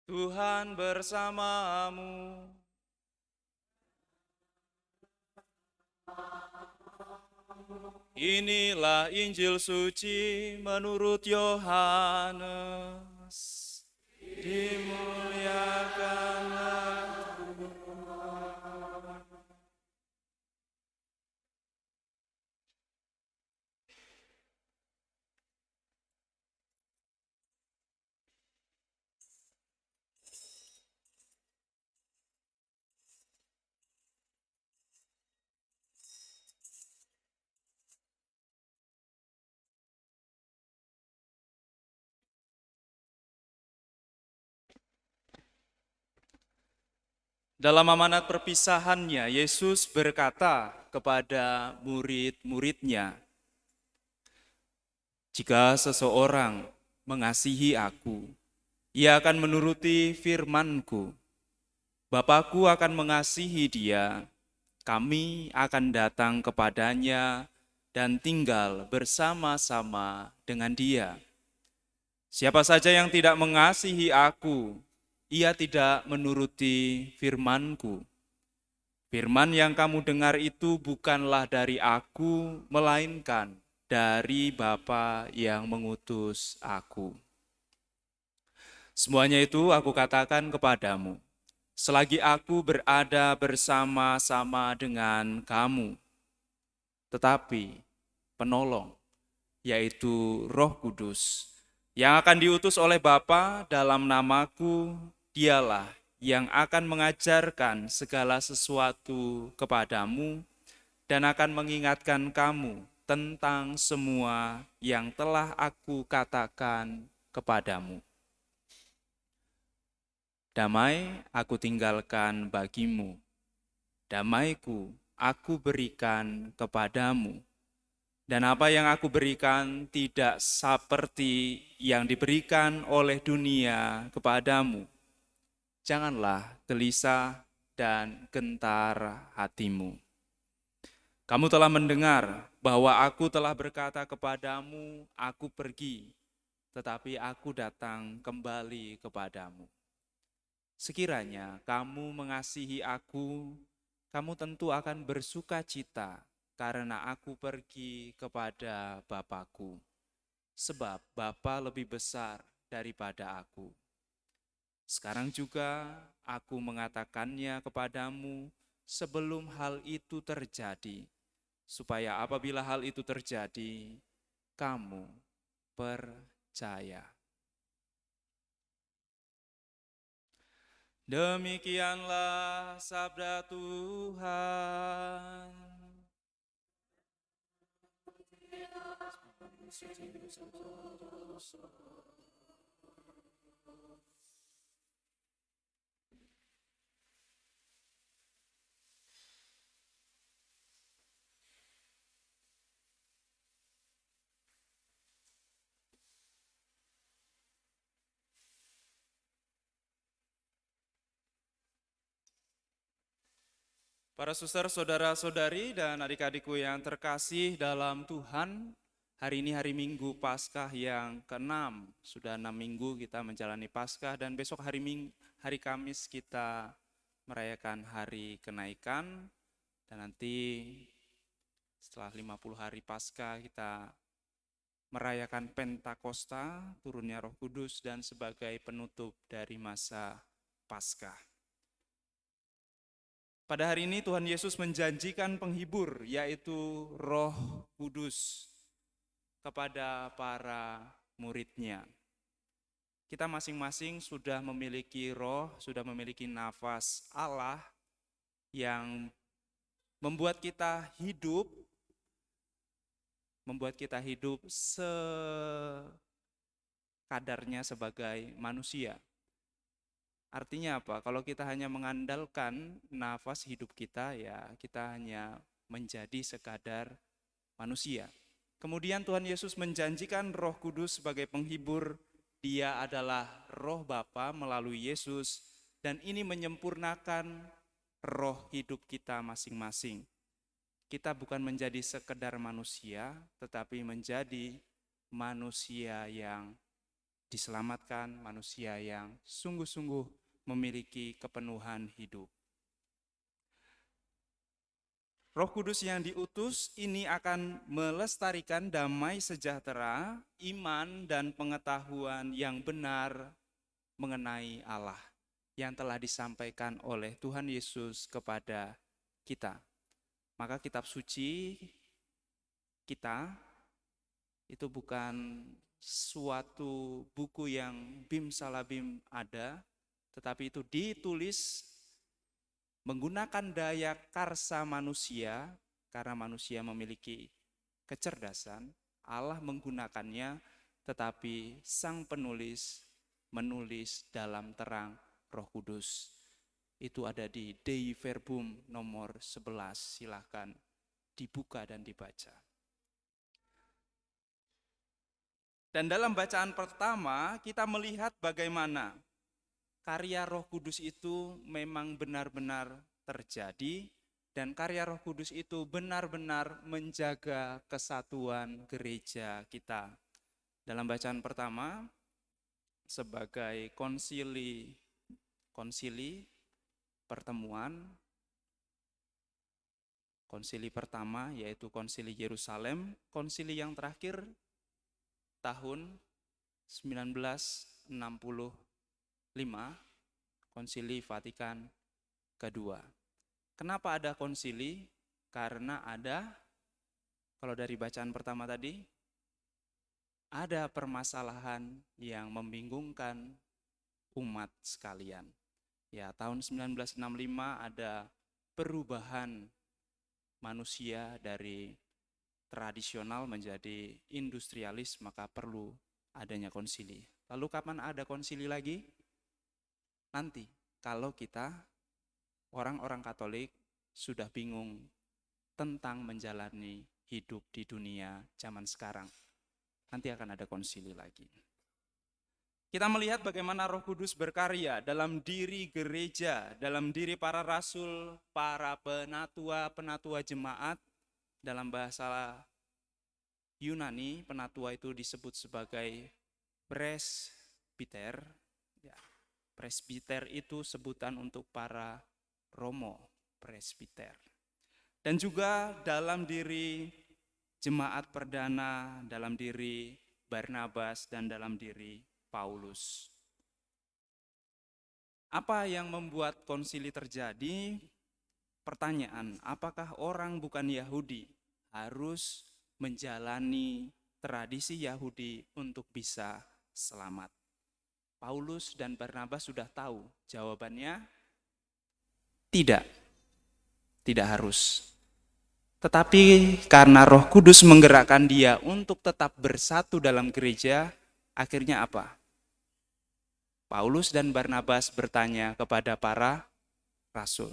Tuhan bersamamu. Inilah Injil suci menurut Yohanes. Dimuliakanlah. Dalam amanat perpisahannya, Yesus berkata kepada murid-muridnya, "Jika seseorang mengasihi aku, ia akan menuruti firman-Ku. Bapa-Ku akan mengasihi dia, kami akan datang kepadanya dan tinggal bersama-sama dengan dia. Siapa saja yang tidak mengasihi aku, ia tidak menuruti firman-Ku. Firman yang kamu dengar itu bukanlah dari aku, melainkan dari Bapa yang mengutus aku. Semuanya itu aku katakan kepadamu, selagi aku berada bersama-sama dengan kamu. Tetapi penolong, yaitu Roh Kudus, yang akan diutus oleh Bapa dalam namaku, dialah yang akan mengajarkan segala sesuatu kepadamu dan akan mengingatkan kamu tentang semua yang telah aku katakan kepadamu. Damai aku tinggalkan bagimu, damaiku aku berikan kepadamu. Dan apa yang aku berikan tidak seperti yang diberikan oleh dunia kepadamu. Janganlah gelisah dan gentar hatimu. Kamu telah mendengar bahwa aku telah berkata kepadamu, aku pergi, tetapi aku datang kembali kepadamu. Sekiranya kamu mengasihi aku, kamu tentu akan bersuka cita karena aku pergi kepada Bapa-Ku, sebab Bapa lebih besar daripada aku. Sekarang juga aku mengatakannya kepadamu sebelum hal itu terjadi, supaya apabila hal itu terjadi, kamu percaya. Demikianlah sabda Tuhan. Para suster, saudara-saudari, dan adik-adikku yang terkasih dalam Tuhan, hari ini hari Minggu Paskah yang ke-6. Sudah 6 minggu kita menjalani Paskah dan besok hari Kamis kita merayakan hari kenaikan. Dan nanti setelah 50 hari Paskah kita merayakan Pentakosta, turunnya Roh Kudus dan sebagai penutup dari masa Paskah. Pada hari ini Tuhan Yesus menjanjikan penghibur, yaitu Roh Kudus kepada para murid-Nya. Kita masing-masing sudah memiliki roh, sudah memiliki nafas Allah yang membuat kita hidup sekadarnya sebagai manusia. Artinya apa? Kalau kita hanya mengandalkan nafas hidup kita, ya kita hanya menjadi sekadar manusia. Kemudian Tuhan Yesus menjanjikan Roh Kudus sebagai penghibur. Dia adalah Roh Bapa melalui Yesus, dan ini menyempurnakan roh hidup kita masing-masing. Kita bukan menjadi sekedar manusia, tetapi menjadi manusia yang diselamatkan, manusia yang sungguh-sungguh memiliki kepenuhan hidup. Roh Kudus yang diutus ini akan melestarikan damai sejahtera, iman dan pengetahuan yang benar mengenai Allah yang telah disampaikan oleh Tuhan Yesus kepada kita. Maka kitab suci kita itu bukan suatu buku yang bim salabim ada, tetapi itu ditulis menggunakan daya karsa manusia, karena manusia memiliki kecerdasan, Allah menggunakannya, tetapi sang penulis menulis dalam terang Roh Kudus. Itu ada di Dei Verbum nomor 11, silahkan dibuka dan dibaca. Dan dalam bacaan pertama kita melihat bagaimana karya Roh Kudus itu memang benar-benar terjadi dan karya Roh Kudus itu benar-benar menjaga kesatuan gereja kita. Dalam bacaan pertama sebagai konsili pertemuan, konsili pertama yaitu konsili Yerusalem, konsili yang terakhir tahun 1965, konsili Vatikan kedua. Kenapa ada konsili? Karena ada, kalau dari bacaan pertama tadi, ada permasalahan yang membingungkan umat sekalian. Ya, tahun 1965 ada perubahan manusia dari tradisional menjadi industrialis, maka perlu adanya konsili. Lalu kapan ada konsili lagi? Nanti, kalau kita orang-orang Katolik sudah bingung tentang menjalani hidup di dunia zaman sekarang. Nanti akan ada konsili lagi. Kita melihat bagaimana Roh Kudus berkarya dalam diri gereja, dalam diri para rasul, para penatua jemaat. Dalam bahasa Yunani, penatua itu disebut sebagai presbiter. Ya, presbiter itu sebutan untuk para romo, presbiter. Dan juga dalam diri jemaat perdana, dalam diri Barnabas dan dalam diri Paulus. Apa yang membuat konsili terjadi? Pertanyaan, apakah orang bukan Yahudi harus menjalani tradisi Yahudi untuk bisa selamat? Paulus dan Barnabas sudah tahu jawabannya tidak harus. Tetapi karena Roh Kudus menggerakkan dia untuk tetap bersatu dalam gereja, akhirnya apa? Paulus dan Barnabas bertanya kepada para rasul.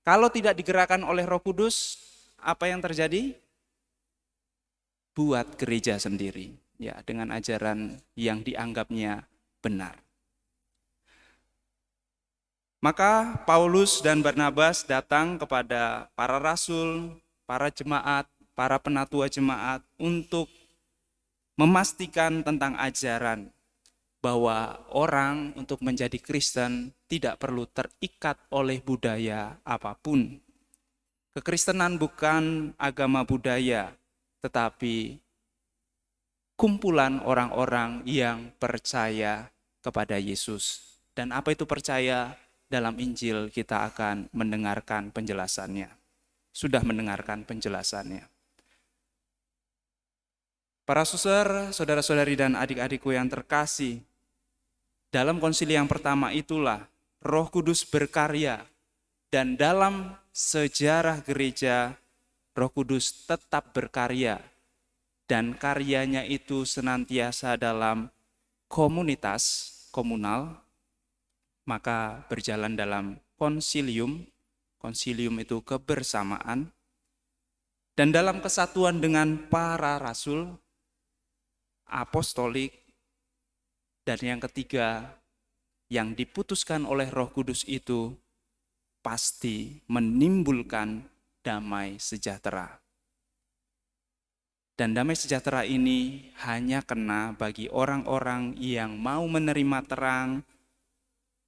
Kalau tidak digerakkan oleh Roh Kudus, apa yang terjadi? Buat gereja sendiri, ya, dengan ajaran yang dianggapnya benar. Maka Paulus dan Barnabas datang kepada para rasul, para jemaat, para penatua jemaat untuk memastikan tentang ajaran bahwa orang untuk menjadi Kristen tidak perlu terikat oleh budaya apapun. Kekristenan bukan agama budaya, tetapi kumpulan orang-orang yang percaya kepada Yesus. Dan apa itu percaya? Dalam Injil kita akan mendengarkan penjelasannya. Sudah mendengarkan penjelasannya. Para suster, saudara-saudari dan adik-adikku yang terkasih, dalam konsili yang pertama itulah Roh Kudus berkarya, dan dalam sejarah gereja Roh Kudus tetap berkarya, dan karyanya itu senantiasa dalam komunitas, komunal, maka berjalan dalam konsilium itu kebersamaan, dan dalam kesatuan dengan para rasul, apostolik, dan yang ketiga, yang diputuskan oleh Roh Kudus itu pasti menimbulkan damai sejahtera. Dan damai sejahtera ini hanya kena bagi orang-orang yang mau menerima terang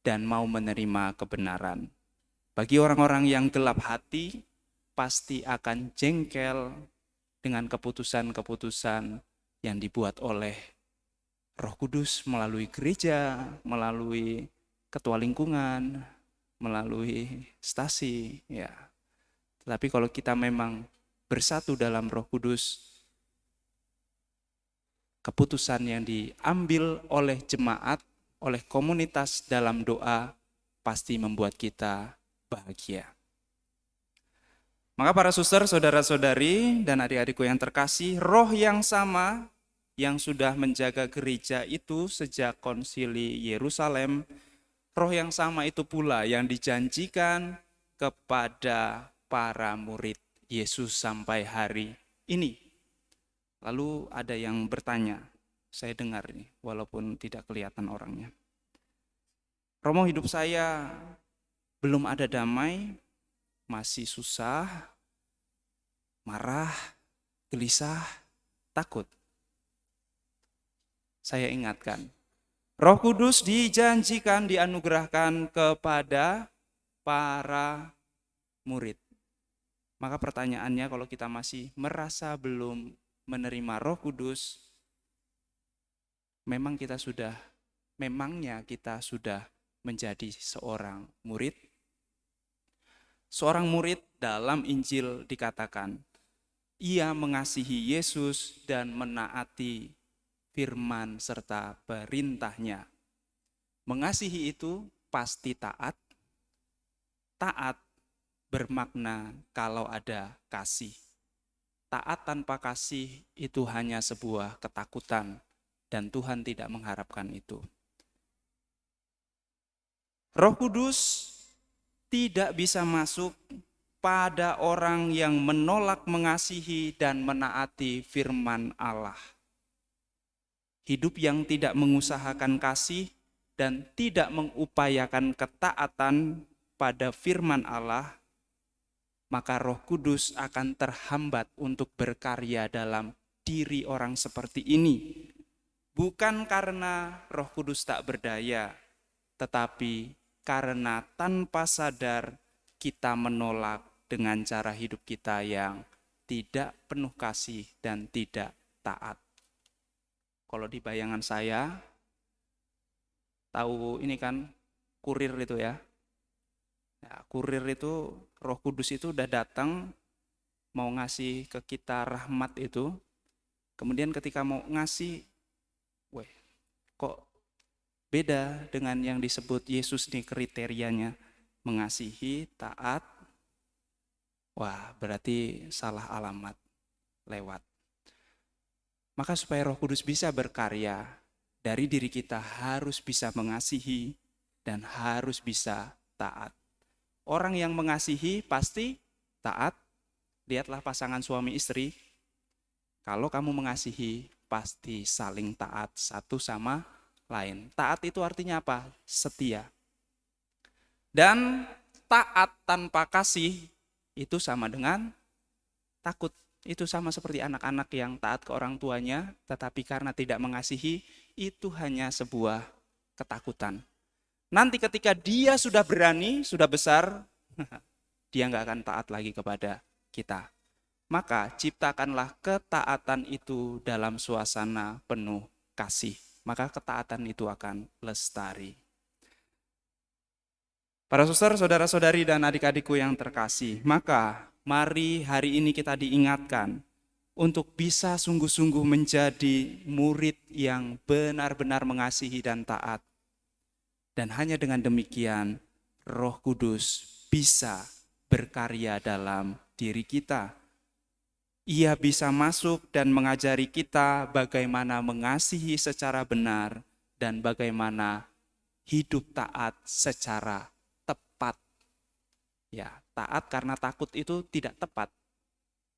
dan mau menerima kebenaran. Bagi orang-orang yang gelap hati, pasti akan jengkel dengan keputusan-keputusan yang dibuat oleh Roh Kudus melalui gereja, melalui ketua lingkungan, melalui stasi, ya. Tetapi kalau kita memang bersatu dalam Roh Kudus, keputusan yang diambil oleh jemaat, oleh komunitas dalam doa, pasti membuat kita bahagia. Maka para suster, saudara-saudari, dan adik-adikku yang terkasih, roh yang sama yang sudah menjaga gereja itu sejak konsili Yerusalem, roh yang sama itu pula yang dijanjikan kepada para murid Yesus sampai hari ini. Lalu ada yang bertanya, saya dengar nih, walaupun tidak kelihatan orangnya. Romo, hidup saya belum ada damai, masih susah, marah, gelisah, takut. Saya ingatkan, Roh Kudus dijanjikan dianugerahkan kepada para murid. Maka pertanyaannya, kalau kita masih merasa belum menerima Roh Kudus, memangnya kita sudah menjadi seorang murid? Seorang murid dalam Injil dikatakan, ia mengasihi Yesus dan menaati firman serta perintahnya. Mengasihi itu pasti taat. Taat bermakna kalau ada kasih. Taat tanpa kasih itu hanya sebuah ketakutan, dan Tuhan tidak mengharapkan itu. Roh Kudus tidak bisa masuk pada orang yang menolak mengasihi dan menaati firman Allah. Hidup yang tidak mengusahakan kasih dan tidak mengupayakan ketaatan pada firman Allah, maka Roh Kudus akan terhambat untuk berkarya dalam diri orang seperti ini. Bukan karena Roh Kudus tak berdaya, tetapi karena tanpa sadar kita menolak dengan cara hidup kita yang tidak penuh kasih dan tidak taat. Kalau di bayangan saya, tahu ini kan kurir itu ya. Kurir itu, Roh Kudus itu udah datang mau ngasih ke kita rahmat itu. Kemudian ketika mau ngasih, kok beda dengan yang disebut Yesus nih kriterianya, mengasihi, taat. Wah, berarti salah alamat, lewat. Maka supaya Roh Kudus bisa berkarya, dari diri kita harus bisa mengasihi dan harus bisa taat. Orang yang mengasihi pasti taat. Lihatlah pasangan suami istri. Kalau kamu mengasihi, pasti saling taat satu sama lain. Taat itu artinya apa? Setia. Dan taat tanpa kasih itu sama dengan takut. Itu sama seperti anak-anak yang taat ke orang tuanya, tetapi karena tidak mengasihi, itu hanya sebuah ketakutan. Nanti ketika dia sudah berani, sudah besar, dia nggak akan taat lagi kepada kita. Maka ciptakanlah ketaatan itu dalam suasana penuh kasih. Maka ketaatan itu akan lestari. Para suster, saudara-saudari, dan adik-adikku yang terkasih, maka mari hari ini kita diingatkan untuk bisa sungguh-sungguh menjadi murid yang benar-benar mengasihi dan taat. Dan hanya dengan demikian, Roh Kudus bisa berkarya dalam diri kita. Ia bisa masuk dan mengajari kita bagaimana mengasihi secara benar dan bagaimana hidup taat secara tepat. Ya, taat karena takut itu tidak tepat.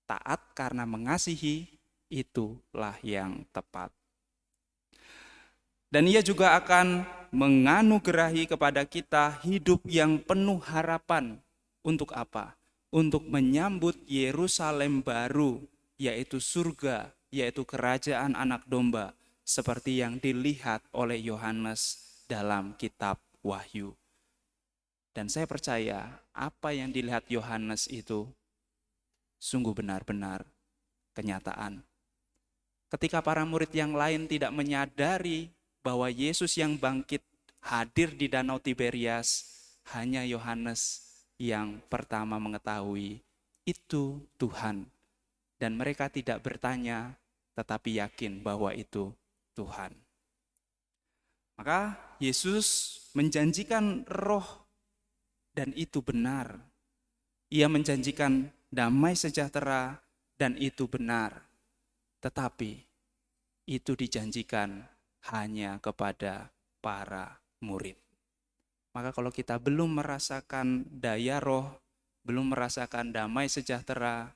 Taat karena mengasihi itulah yang tepat. Dan ia juga akan menganugerahi kepada kita hidup yang penuh harapan. Untuk apa? Untuk menyambut Yerusalem baru, yaitu surga yaitu kerajaan anak domba, seperti yang dilihat oleh Yohanes dalam kitab Wahyu. Dan saya percaya apa yang dilihat Yohanes itu sungguh benar-benar kenyataan. Ketika para murid yang lain tidak menyadari bahwa Yesus yang bangkit hadir di Danau Tiberias, hanya Yohanes yang pertama mengetahui itu Tuhan. Dan mereka tidak bertanya, tetapi yakin bahwa itu Tuhan. Maka Yesus menjanjikan roh, dan itu benar. Ia menjanjikan damai sejahtera, dan itu benar. Tetapi itu dijanjikan hanya kepada para murid. Maka kalau kita belum merasakan daya roh, belum merasakan damai sejahtera,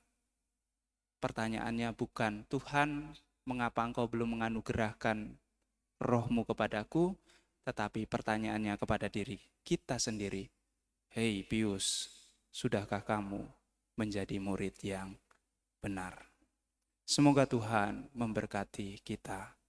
pertanyaannya bukan, Tuhan, mengapa engkau belum menganugerahkan rohmu kepadaku? Tetapi pertanyaannya kepada diri kita sendiri. Hei Pius, sudahkah kamu menjadi murid yang benar? Semoga Tuhan memberkati kita.